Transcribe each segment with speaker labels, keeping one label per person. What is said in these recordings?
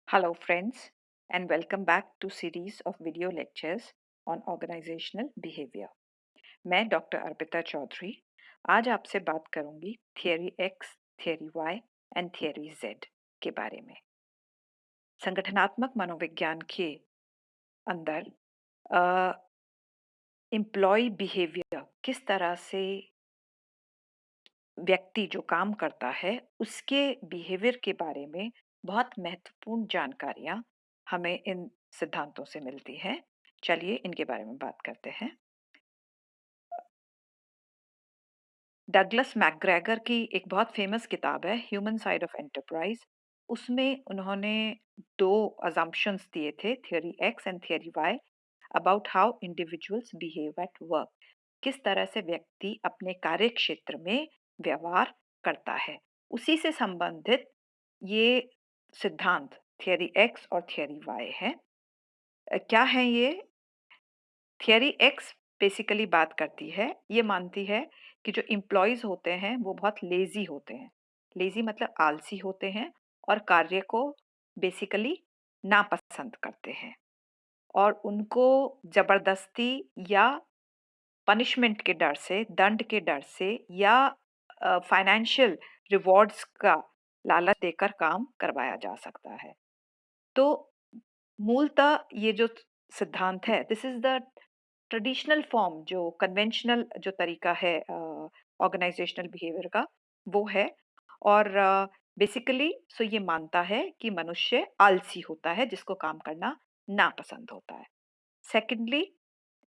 Speaker 1: Hello, friends, and welcome back to series of video lectures on organizational behavior. मैं doctor Arpita Chaudhary आज आपसे बात करूंगी theory X, theory Y and theory Z के बारे में। संगठनात्मक मनोविज्ञान के अंदर एम्प्लॉय बिहेवियर किस तरह से व्यक्ति जो काम करता है उसके बिहेवियर के बारे में बहुत महत्वपूर्ण जानकारियां हमें इन सिद्धांतों से मिलती हैं। चलिए इनके बारे में बात करते हैं। डगलस मैकग्रेगर की एक बहुत फेमस किताब है ह्यूमन साइड ऑफ एंटरप्राइज। उसमें उन्होंने दो अजम्पशंस दिए थे, theory X and theory Y, about how individuals behave at work. किस तरह से व्यक्ति अपने कार्य क्षेत्र में व्यवहार करता है, उसी से संबंधित ये सिद्धांत थियरी एक्स और थियरी वाई है। क्या है ये? थियरी एक्स बेसिकली बात करती है, ये मानती है कि जो एम्प्लॉयज होते हैं वो बहुत लेजी होते हैं। लेजी मतलब आलसी होते हैं और कार्य को बेसिकली नापसंद करते हैं और उनको जबरदस्ती या पनिशमेंट के डर से, दंड के डर से या फाइनेंशियल रिवॉर्ड्स का लालच देकर काम करवाया जा सकता है। तो मूलतः ये जो सिद्धांत है, this is the traditional form, जो कन्वेंशनल जो तरीका है ऑर्गेनाइजेशनल बिहेवियर का, वो है। और बेसिकली सो ये मानता है कि मनुष्य आलसी होता है जिसको काम करना नापसंद होता है। सेकेंडली,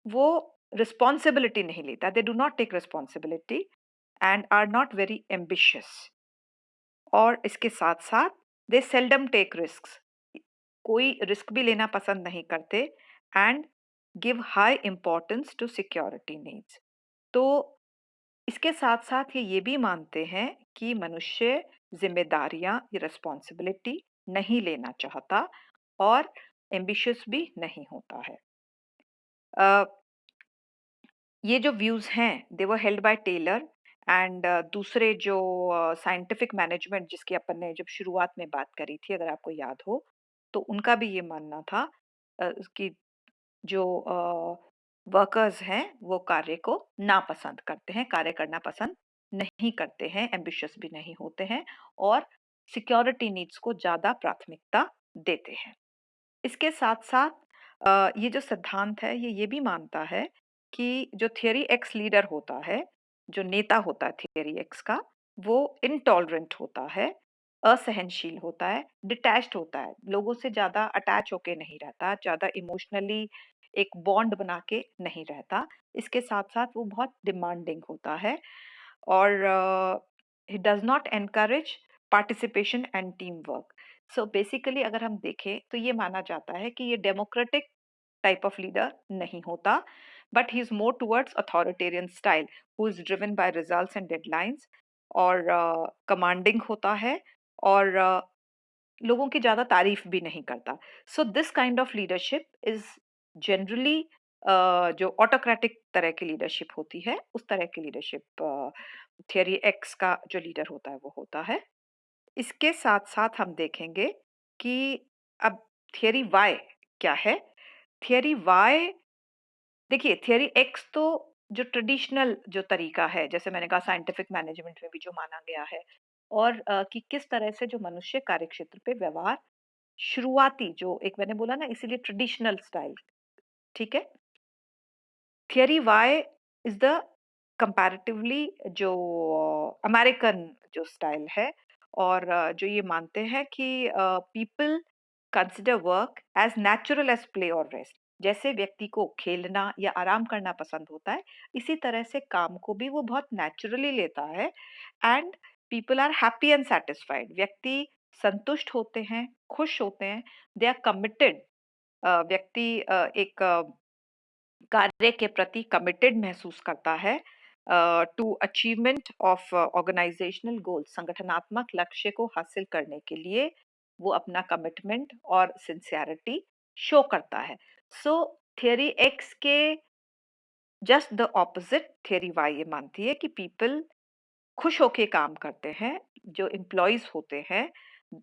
Speaker 1: वो रिस्पॉन्सिबिलिटी नहीं लेता, they do not take responsibility and are not very ambitious. और इसके साथ साथ दे सेल्डम टेक रिस्क्स, कोई रिस्क भी लेना पसंद नहीं करते, and give high importance to security needs. तो इसके साथ साथ ये भी मानते हैं कि मनुष्य जिम्मेदारियां या रिस्पॉन्सिबिलिटी नहीं लेना चाहता और एम्बिशियस भी नहीं होता है। अ, ये जो व्यूज हैं they were held by Taylor and दूसरे जो साइंटिफिक मैनेजमेंट जिसकी अपन ने जब शुरुआत में बात करी थी, अगर आपको याद हो, तो उनका भी ये मानना था कि जो वर्कर्स हैं वो कार्य को नापसंद करते हैं, कार्य करना पसंद नहीं करते हैं, एम्बिशियस भी नहीं होते हैं और सिक्योरिटी नीड्स को ज्यादा प्राथमिकता देते हैं। इसके साथ साथ ये जो सिद्धांत है ये भी मानता है कि जो थियरी एक्स लीडर होता है, जो नेता होता है थियरी एक्स का, वो इनटॉलरेंट होता है, असहनशील होता है, डिटैच्ड होता है, लोगों से ज्यादा अटैच होके नहीं रहता, ज्यादा इमोशनली एक बॉन्ड बना के नहीं रहता। इसके साथ साथ वो बहुत डिमांडिंग होता है और he does not encourage participation and team work. So basically अगर हम देखें तो ये माना जाता है कि ये डेमोक्रेटिक टाइप ऑफ लीडर नहीं होता, but he is more towards authoritarian style, who is driven by results and deadlines, और कमांडिंग होता है और लोगों की ज्यादा तारीफ भी नहीं करता। So this kind of leadership is generally जो ऑटोक्रेटिक तरह की लीडरशिप होती है, उस तरह की लीडरशिप थियरी एक्स का जो लीडर होता है वो होता है। इसके साथ-साथ हम देखेंगे कि अब थियरी वाई क्या है? थियरी वाई, देखिए थियरी एक्स तो जो ट्रेडिशनल जो तरीका है, जैसे मैंने कहा साइंटिफिक मैनेजमेंट में भी जो माना गया है, और कि किस तरह से जो मनुष्य कार्यक्षेत्र पे व्यवहार, शुरुआती जो एक मैंने बोला ना, इसीलिए ट्रेडिशनल स्टाइल, ठीक है? Theory Y is the comparatively जो अमेरिकन जो स्टाइल है, और जो ये मानते हैं कि people consider work as natural as play और रेस्ट। जैसे व्यक्ति को खेलना या आराम करना पसंद होता है, इसी तरह से काम को भी वो बहुत नेचुरली लेता है। And people are happy and satisfied, व्यक्ति संतुष्ट होते हैं, खुश होते हैं, दे आर कमिटेड। व्यक्ति एक कार्य के प्रति कमिटेड महसूस करता है टू अचीवमेंट ऑफ ऑर्गेनाइजेशनल गोल, संगठनात्मक लक्ष्य को हासिल करने के लिए वो अपना कमिटमेंट और सिंसियरिटी शो करता है। सो थियरी एक्स के just the opposite, theory Y ये मानती है कि पीपल खुश होके काम करते हैं, जो एम्प्लॉयज होते हैं,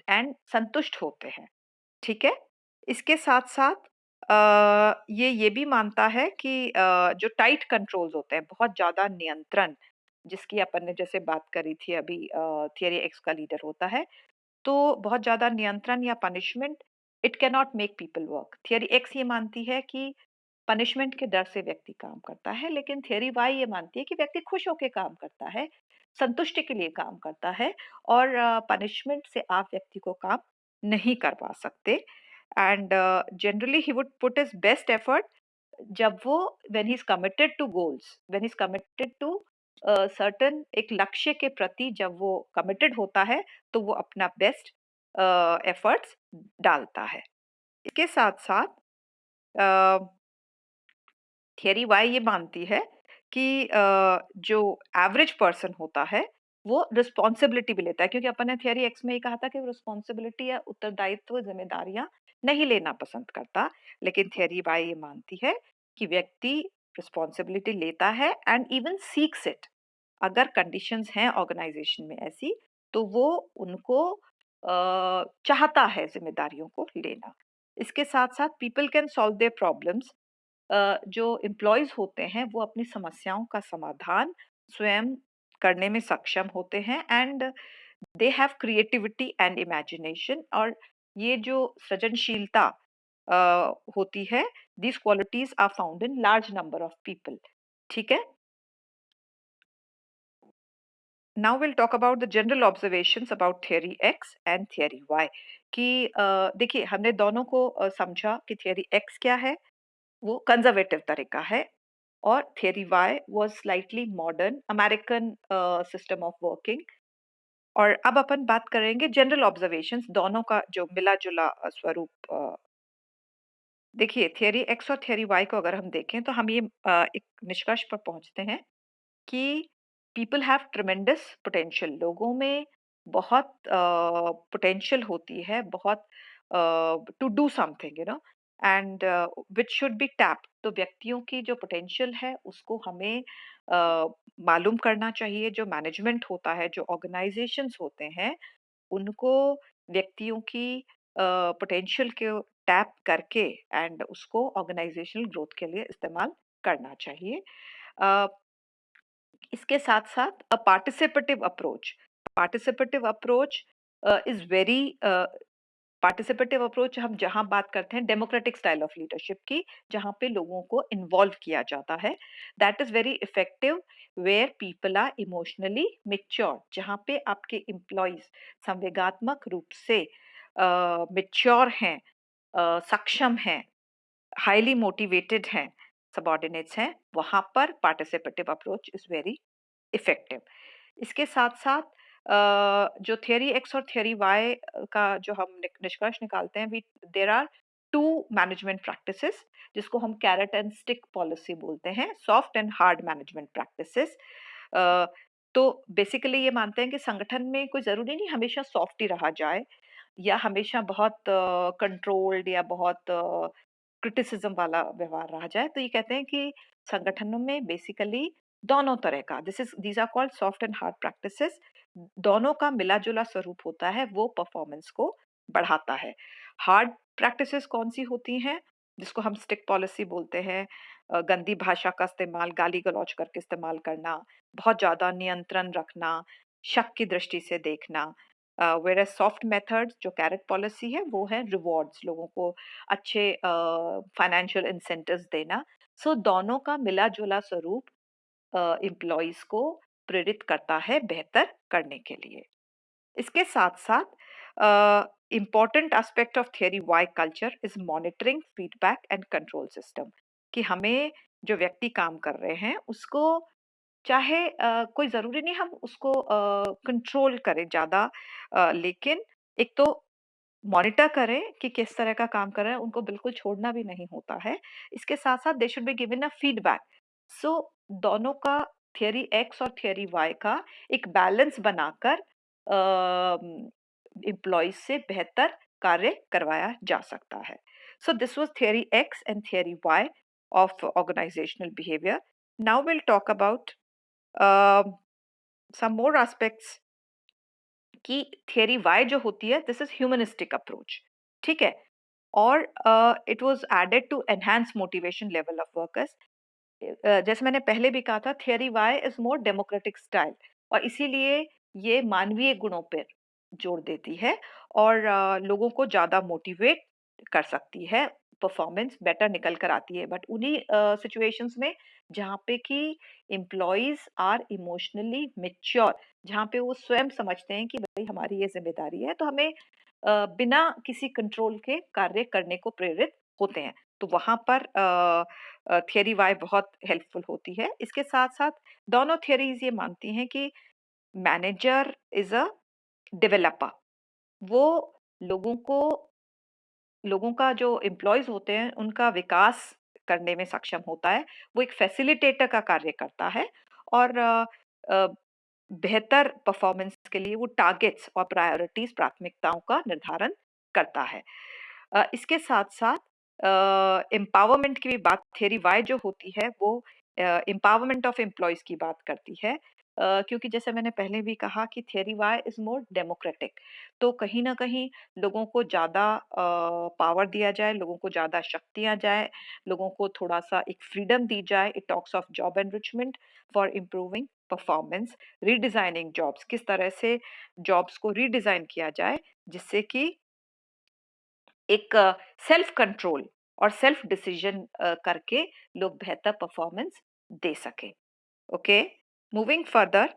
Speaker 1: एंड संतुष्ट होते हैं, ठीक है? इसके साथ-साथ ये भी मानता है कि जो टाइट कंट्रोल्स होते हैं, बहुत ज़्यादा नियंत्रण, जिसकी अपन ने जैसे बात करी थी अभी, थियरी एक्स का लीडर होता है, तो बहुत ज़्यादा नियंत्रण या punishment, it can not make people work. Theory x ये मानती है कि पनिशमेंट के डर से व्यक्ति काम करता है, लेकिन थियरी वाई ये मानती है कि व्यक्ति खुश होके काम करता है, संतुष्टि के लिए काम करता है, और पनिशमेंट से आप व्यक्ति को काम नहीं करवा सकते। एंड जनरली ही would put his best effort जब वो, when he is committed to goals, when he is committed to certain, एक लक्ष्य के प्रति जब वो कमिटेड होता है, तो वो अपना बेस्ट एफर्ट्स डालता है। इसके साथ साथ थियरी वाई ये मानती है कि जो एवरेज पर्सन होता है, वो रिस्पॉन्सिबिलिटी भी लेता है, क्योंकि अपन ने थियरी एक्स में ये कहा था कि वो रिस्पॉन्सिबिलिटी या उत्तरदायित्व, जिम्मेदारियां नहीं लेना पसंद करता, लेकिन थियरी वाई ये मानती है कि व्यक्ति रिस्पॉन्सिबिलिटी लेता है एंड इवन सीक्स इट। अगर कंडीशंस हैं ऑर्गेनाइजेशन में ऐसी, तो वो उनको चाहता है जिम्मेदारियों को लेना। इसके साथ साथ people can solve their problems, जो एम्प्लॉयज होते हैं वो अपनी समस्याओं का समाधान स्वयं करने में सक्षम होते हैं, and they have creativity and imagination, और ये जो सृजनशीलता होती है, these qualities are found in large number of people. ठीक है? Now will talk about the general observations about theory X and theory Y. कि देखिए, हमने दोनों को समझा कि थियरी एक्स क्या है, वो कंजर्वेटिव तरीका है, और theory why was slightly modern American system of working. और अब अपन बात करेंगे जनरल ऑब्जर्वेशंस, दोनों का जो मिला-जुला स्वरूप। देखिए, थियरी एक्स और थियरी वाई को अगर हम देखें, तो हम ये एक निष्कर्ष पर पहुंचते हैं कि पीपल हैव ट्रेमेंडस पोटेंशियल, लोगों में बहुत पोटेंशियल होती है, बहुत to do something, and which should be tapped. तो व्यक्तियों की जो पोटेंशियल है उसको हमें मालूम करना चाहिए। जो मैनेजमेंट होता है, जो ऑर्गेनाइजेशंस होते हैं, उनको व्यक्तियों की पोटेंशियल को टैप करके एंड उसको ऑर्गेनाइजेशनल ग्रोथ के लिए इस्तेमाल करना चाहिए। अ, इसके साथ-साथ participative approach is very participative approach, हम जहाँ बात करते हैं डेमोक्रेटिक स्टाइल ऑफ लीडरशिप की, जहाँ पे लोगों को इन्वॉल्व किया जाता है, that is very effective where people are emotionally mature, जहाँ पे आपके एम्प्लॉइज़ संवेगात्मक रूप से मैच्योर हैं, सक्षम हैं, हाईली मोटिवेटेड हैं, सबऑर्डिनेट्स हैं, वहाँ पर participative approach is very effective. इसके साथ-साथ जो थियरी एक्स और थियरी वाई का जो हम निष्कर्ष निकालते हैं, we there are 2 management practices, जिसको हम कैरेट एंड स्टिक पॉलिसी बोलते हैं, soft and hard management practices. Uh, तो बेसिकली ये मानते हैं कि संगठन में कोई ज़रूरी नहीं हमेशा सॉफ्ट ही रहा जाए, या हमेशा बहुत कंट्रोल्ड या बहुत क्रिटिसिज्म वाला व्यवहार रहा जाए। तो ये कहते हैं कि संगठनों में बेसिकली दोनों तरह का, these are called soft and hard practices, दोनों का मिला-जुला स्वरूप होता है, वो परफॉर्मेंस को बढ़ाता है। हार्ड प्रैक्टिसेस कौन-सी होती हैं? जिसको हम स्टिक पॉलिसी बोलते हैं, गंदी भाषा का इस्तेमाल, गाली-गलौच करके इस्तेमाल करना, बहुत ज़्यादा नियंत्रण रखना, शक की दृष्टि से देखना। व्हेयरएज़ सॉफ्ट मेथड्स जो कैरेट पॉलिसी है, वो है रिवॉर्ड्स, लोगों को अच्छे फाइनेंशियल इंसेंटिव्स देना। सो दोनों का मिला-जुला स्वरूप एम्प्लॉइज को प्रेरित करता है बेहतर करने के लिए। इसके साथ-साथ important aspect of theory Y culture is monitoring, feedback and control system. कि हमें, जो व्यक्ति काम कर रहे हैं, उसको चाहे कोई ज़रूरी नहीं हम उसको कंट्रोल करें ज़्यादा, लेकिन एक तो मॉनिटर करें कि किस तरह का काम कर रहे हैं, उनको बिल्कुल छोड़ना भी नहीं होता है। इसके साथ-साथ they should be given a feedback. So दोनों का, थियरी एक्स और थियरी वाई का एक बैलेंस बनाकर एम्प्लॉइज से बेहतर कार्य करवाया जा सकता है। So this was theory X and theory Y of organisational behaviour. Now will talk about some more aspects कि थियरी वाई जो होती है, दिस इज ह्यूमनिस्टिक अप्रोच। ठीक है? और it was added to enhance motivation level of workers. जैसे मैंने पहले भी कहा था, theory Y is more democratic style, और इसीलिए ये मानवीय गुणों पर जोर देती है और लोगों को ज्यादा मोटिवेट कर सकती है, परफॉर्मेंस बेटर निकल कर आती है। बट उन्हीं सिचुएशंस में जहाँ पे कि एम्प्लॉयज आर इमोशनली मेच्योर, जहाँ पे वो स्वयं समझते हैं कि भाई हमारी ये जिम्मेदारी है, तो हमें बिना किसी कंट्रोल के कार्य करने को प्रेरित होते हैं। तो वहां पर थियरी वाई बहुत हेल्पफुल होती है। इसके साथ साथ दोनों थियरीज ये मानती हैं कि मैनेजर इज अ डेवलपर। वो लोगों को, लोगों का जो एम्प्लॉयज होते हैं उनका विकास करने में सक्षम होता है। वो एक फैसिलिटेटर का कार्य करता है और अ, बेहतर परफॉर्मेंस के लिए वो टारगेट्स और प्रायोरिटीज, प्राथमिकताओं का निर्धारण करता है। इसके साथ साथ एम्पावरमेंट की भी बात, थियरी वाई जो होती है वो एम्पावरमेंट ऑफ एम्प्लॉयज की बात करती है। क्योंकि जैसे मैंने पहले भी कहा कि theory Y is more democratic, तो कहीं ना कहीं लोगों को ज्यादा पावर दिया जाए, लोगों को ज्यादा शक्तियां जाए, लोगों को थोड़ा सा एक फ्रीडम दी जाए। It talks of job enrichment for improving performance, redesigning jobs, किस तरह से जॉब्स को रीडिजाइन किया जाए जिससे कि एक सेल्फ कंट्रोल और सेल्फ डिसीजन करके लोग बेहतर परफॉर्मेंस दे सके। Okay, moving further,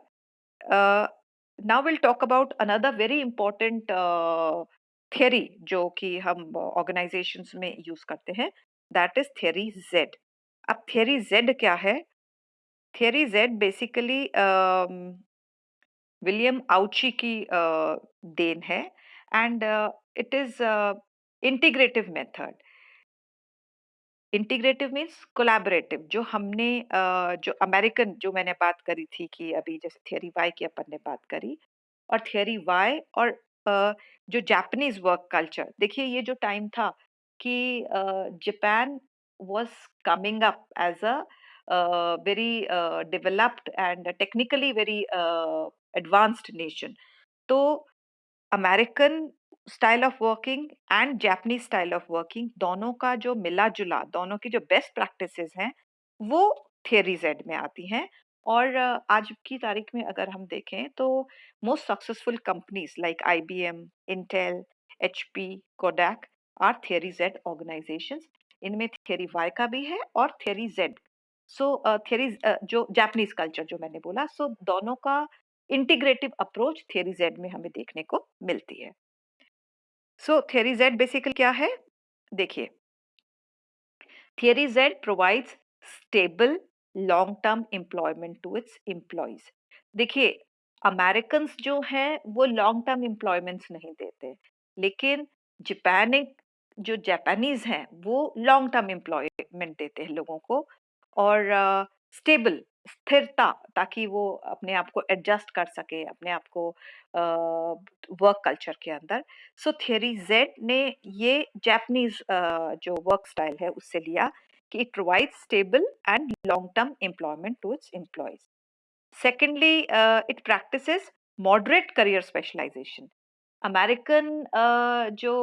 Speaker 1: now will talk about another very important theory जो कि हम ऑर्गेनाइजेशंस में यूज करते हैं, दैट इज थियरी जेड। अब थियरी जेड क्या है? थियरी जेड बेसिकली विलियम आउची की देन है, and it is integrative method. Integrative means collaborative. जो हमने जो अमेरिकन, जो मैंने बात करी थी कि अभी जैसे थियरी वाई की अपन ने बात करी, और थियरी वाई और जो जापानीज वर्क कल्चर, देखिए ये जो टाइम था कि Japan was coming up as a very developed and technically very advanced nation. तो American style of working and Japanese style of working, दोनों का जो मिला जुला, दोनों की जो बेस्ट प्रैक्टिसेस हैं वो थियरी जेड में आती हैं। और आज की तारीख में अगर हम देखें तो most successful companies like IBM, Intel, HP, Kodak are theory Z organisations. इनमें थियरी वाई का भी है और थियरी जेड। सो थियरी जो जापानीज कल्चर जो मैंने बोला, सो दोनों का इंटीग्रेटिव अप्रोच थियरी जेड में हमें देखने को मिलती है। सो थियरी जेड बेसिकली क्या है? देखिए, theory Z provides stable long term employment to its employees. देखिए, अमेरिकन्स जो हैं वो लॉन्ग टर्म एम्प्लॉयमेंट्स नहीं देते, लेकिन जापानिक, जो जापानीज हैं वो लॉन्ग टर्म एम्प्लॉयमेंट देते हैं लोगों को, और स्टेबल, स्थिरता, ताकि वो अपने आप को एडजस्ट कर सके अपने आप को वर्क कल्चर के अंदर। सो थियरी जेड ने ये जापानीज जो वर्क स्टाइल है उससे लिया कि it provides stable and long term employment to its employees. Secondly, it practices moderate career specialization. American जो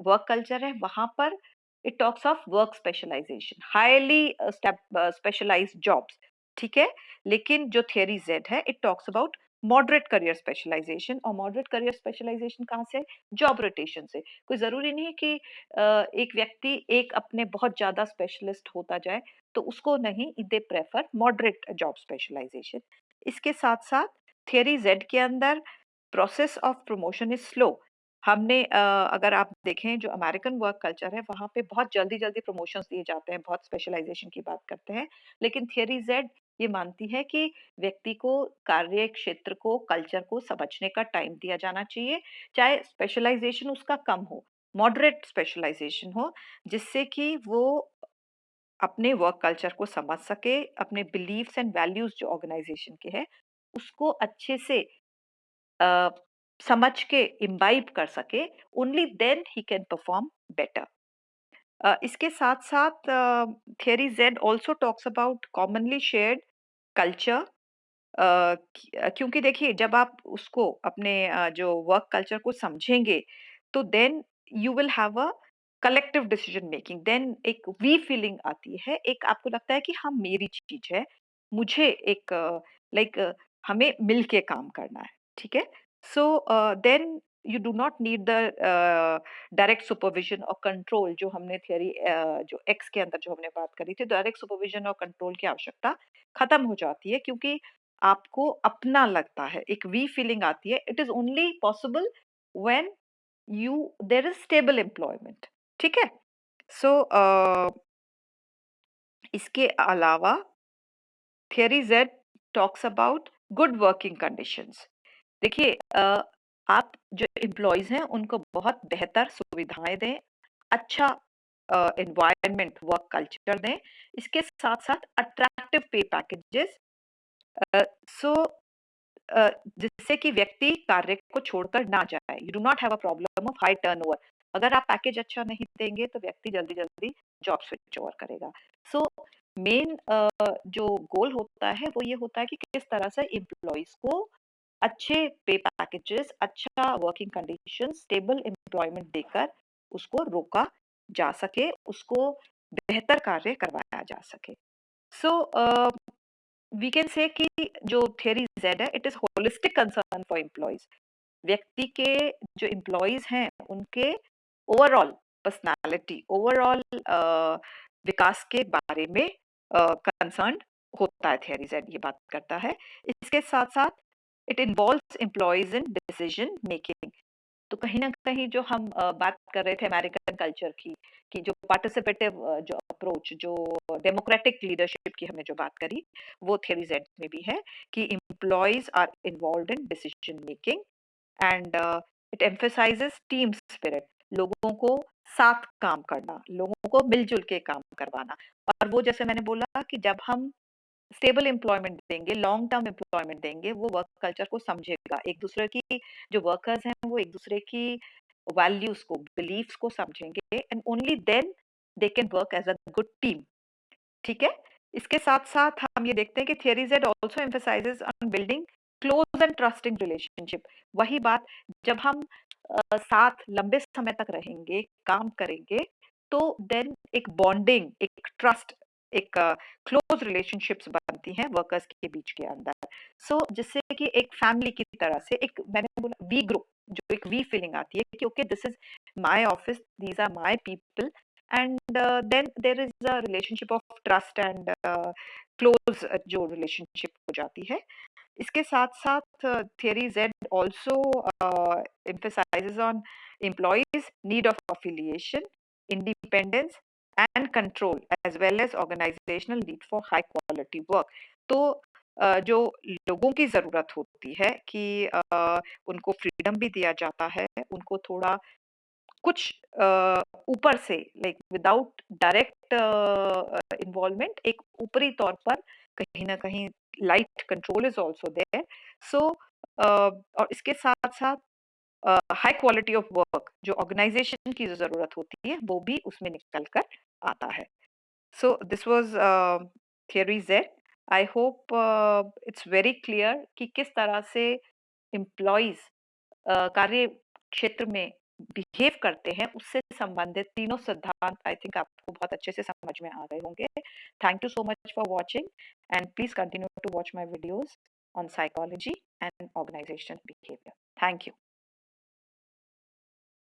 Speaker 1: वर्क कल्चर है वहां पर it talks of work specialisation, highly specialised jobs, ठीक है। लेकिन जो थियरी जेड है it talks about moderate career specialisation. और मॉडरेट करियर स्पेशलाइजेशन कहाँ से? जॉब रोटेशन से। कोई जरूरी नहीं है कि एक व्यक्ति एक अपने बहुत ज्यादा स्पेशलिस्ट होता जाए, तो उसको नहीं, they prefer moderate job specialisation. इसके साथ साथ थियरी जेड के अंदर process of promotion is slow. हमने अगर आप देखें जो अमेरिकन वर्क कल्चर है वहां पे बहुत जल्दी जल्दी प्रमोशंस दिए जाते हैं, बहुत स्पेशलाइजेशन की बात करते हैं। लेकिन थियरी जेड ये मानती है कि व्यक्ति को कार्य क्षेत्र को, कल्चर को समझने का टाइम दिया जाना चाहिए, चाहे स्पेशलाइजेशन उसका कम हो, मॉडरेट स्पेशलाइजेशन हो, जिससे कि वो अपने वर्क कल्चर को समझ सके, अपने बिलीव्स एंड वैल्यूज जो ऑर्गेनाइजेशन के हैं उसको अच्छे से अ, समझ के इम्बाइब कर सके। Only then he can perform better. इसके साथ साथ theory Z also talks about commonly shared culture. क्योंकि देखिए जब आप उसको अपने जो वर्क कल्चर को समझेंगे तो then you will have a collective decision making, then एक वी फीलिंग आती है, एक आपको लगता है कि हाँ मेरी चीज है, मुझे एक लाइक हमें मिल के काम करना है, ठीक है। So then you do not need the direct supervision और कंट्रोल, जो हमने थियरी जो एक्स के अंदर जो हमने बात करी थी, डायरेक्ट सुपरविजन और कंट्रोल की आवश्यकता खत्म हो जाती है, क्योंकि आपको अपना लगता है, एक वी फीलिंग आती है। It is only possible when you there is stable employment, ठीक है। सो इसके अलावा theory Z talks about good working conditions. देखिए आप जो एम्प्लॉयज हैं उनको बहुत बेहतर सुविधाएं दें, अच्छा एनवायरनमेंट, वर्क कल्चर दें, इसके साथ साथ अट्रैक्टिव पे पैकेजेस, सो जिससे कि व्यक्ति कार्य को छोड़कर ना जाए। You do not have a problem of high turnover. अगर आप पैकेज अच्छा नहीं देंगे तो व्यक्ति जल्दी जल्दी जॉब स्विच ओवर करेगा। सो मेन जो गोल होता है वो ये होता है कि किस तरह से एम्प्लॉयज को अच्छे पे पैकेजेस, अच्छा वर्किंग कंडीशन, स्टेबल एम्प्लॉयमेंट देकर उसको रोका जा सके, उसको बेहतर कार्य करवाया जा सके। सो वी कैन से कि जो थियरी जेड है, it is holistic concern for employees. व्यक्ति के जो एम्प्लॉयज हैं उनके ओवरऑल पर्सनालिटी, ओवरऑल विकास के बारे में कंसर्न होता है। थियरी जेड ये बात करता है। इसके साथ साथ it involves employees in decision making. तो कहीं न कहीं जो हम बात कर रहे थे अमेरिकन कल्चर की, कि जो पार्टिसिपेटिव जो अप्रोच, जो डेमोक्रेटिक लीडरशिप की हमने जो बात करी, वो थियरी जेड में भी है कि employees are involved in decision making and it emphasises team spirit, लोगों को साथ काम करना, लोगों को मिलजुल के काम करवाना। और वो जैसे मैंने बोला कि जब हम स्टेबल एम्प्लॉयमेंट देंगे, लॉन्ग टर्म एम्प्लॉयमेंट देंगे, वो वर्क कल्चर को समझेगा, एक दूसरे की जो वर्कर्स हैं वो एक दूसरे की वैल्यूज को, बिलीफ्स को समझेंगे, and only then they can work as a good team, ठीक है। इसके साथ साथ हम ये देखते हैं कि theory Z also emphasises on building close and trusting relationship. वही बात, जब हम साथ लंबे समय तक रहेंगे, काम करेंगे, तो देन एक बॉन्डिंग, एक ट्रस्ट, एक क्लोज रिलेशनशिप्स बनती हैं वर्कर्स के बीच के अंदर। सो जिससे कि एक फैमिली की तरह से, एक मैंने बोला वी ग्रुप, जो एक वी फीलिंग आती है कि okay this is my office, these are my people, and then there is a relationship of trust and close जो रिलेशनशिप हो जाती है। इसके साथ-साथ theory Z also emphasizes on employees' need of affiliation, independence and control, as well as organizational need for high quality work. तो जो लोगों की ज़रूरत होती है कि उनको फ्रीडम भी दिया जाता है, उनको थोड़ा कुछ ऊपर से, लाइक विदाउट डायरेक्ट इन्वॉल्वमेंट, एक ऊपरी तौर पर कहीं न कहीं light control is also there. So और इसके साथ-साथ हाई क्वालिटी ऑफ वर्क, जो ऑर्गेनाइज़ेशन की जो ज़रूरत होती है, वो भी उसमें निकल कर आता है। So this was theory Z. I hope it's very clear कि किस तरह से एम्प्लॉइज कार्य क्षेत्र में बिहेव करते हैं, उससे संबंधित तीनों सिद्धांत आई थिंक आपको बहुत अच्छे से समझ में आ गए होंगे। Thank you so much for watching and please continue to watch my videos on psychology and organisation behaviour. Thank you.